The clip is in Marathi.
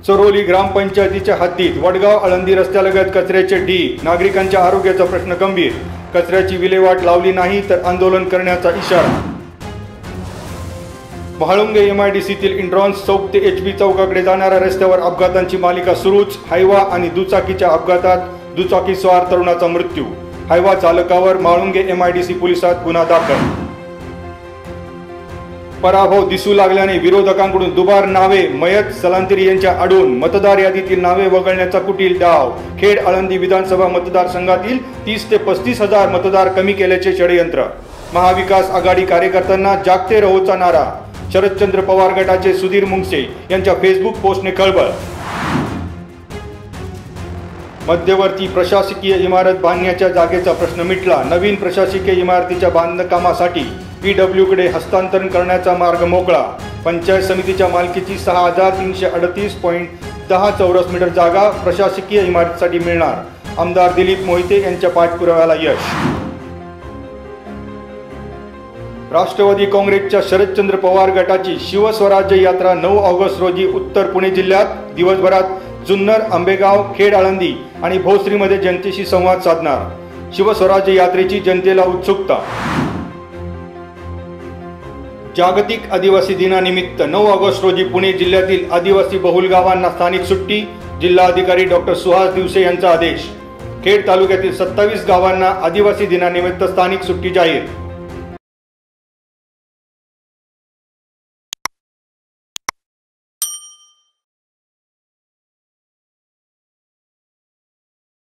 चरोली ग्रामपंचायतीच्या हद्दीत वडगाव आळंदी रस्त्यालगत कचऱ्याचे ढीग, नागरिकांच्या आरोग्याचा प्रश्न गंभीर, कचऱ्याची विल्हेवाट लावली नाही तर आंदोलन करण्याचा इशारा। म्हाळुंगे एमआयडीसीतील इंट्रॉन्स चौक ते एचबी चौकाकडे जाणाऱ्या रस्त्यावर अपघातांची मालिका सुरूच। हायवा आणि दुचाकीच्या अपघातात दुचाकीस्वार तरुणाचा मृत्यू, हायवा चालकावर म्हाळुंगे एमआयडीसी पोलिसात गुन्हा दाखल। पराभव दिसू लागल्याने विरोधकांकडून दुबार नावे, मयत सलांतिरी यांच्या आडून मतदार यादीतील नावे वगळण्याचा कुटील डाव। खेड आळंदी विधानसभा मतदारसंघातील 30 ते 35 हजार मतदार कमी केल्याचे षडयंत्र। महाविकास आघाडी कार्यकर्त्यांना जागते रहोचा नारा। शरदचंद्र पवार गटाचे सुधीर मुंगसे यांच्या फेसबुक पोस्टने खळबळ। मध्यवर्ती प्रशासकीय इमारत बांधण्याच्या जागेचा प्रश्न मिटला। नवीन प्रशासकीय इमारतीच्या बांधकामासाठी PWकडे हस्तांतरण करण्याचा मार्ग मोकळा। पंचायत समितीच्या मालकीची 6338.10 चौरस मीटर जागा प्रशासकीय इमारतीसाठी मिळणार। आमदार दिलीप मोहिते यांच्या पाठपुराव्याला यश। राष्ट्रवादी काँग्रेसच्या शरदचंद्र पवार गटाची शिवस्वराज्य यात्रा 9 ऑगस्ट रोजी उत्तर पुणे जिल्ह्यात दिवसभरात जुन्नर, आंबेगाव, खेड आळंदी आणि भोसरीमध्ये जनतेशी संवाद साधणार। शिवस्वराज्य यात्रेची जनतेला उत्सुकता। जागतिक आदिवासी दिनानिमित्त 9 ऑगस्ट रोजी पुणे जिल्ह्यातील आदिवासी बहुल गावांना स्थानिक सुट्टी। जिल्हाधिकारी डॉक्टर सुहास दिवसे यांचा आदेश। खेड तालुक्यातील 27 गावांना आदिवासी दिनानिमित्त स्थानिक सुट्टी जाहीर।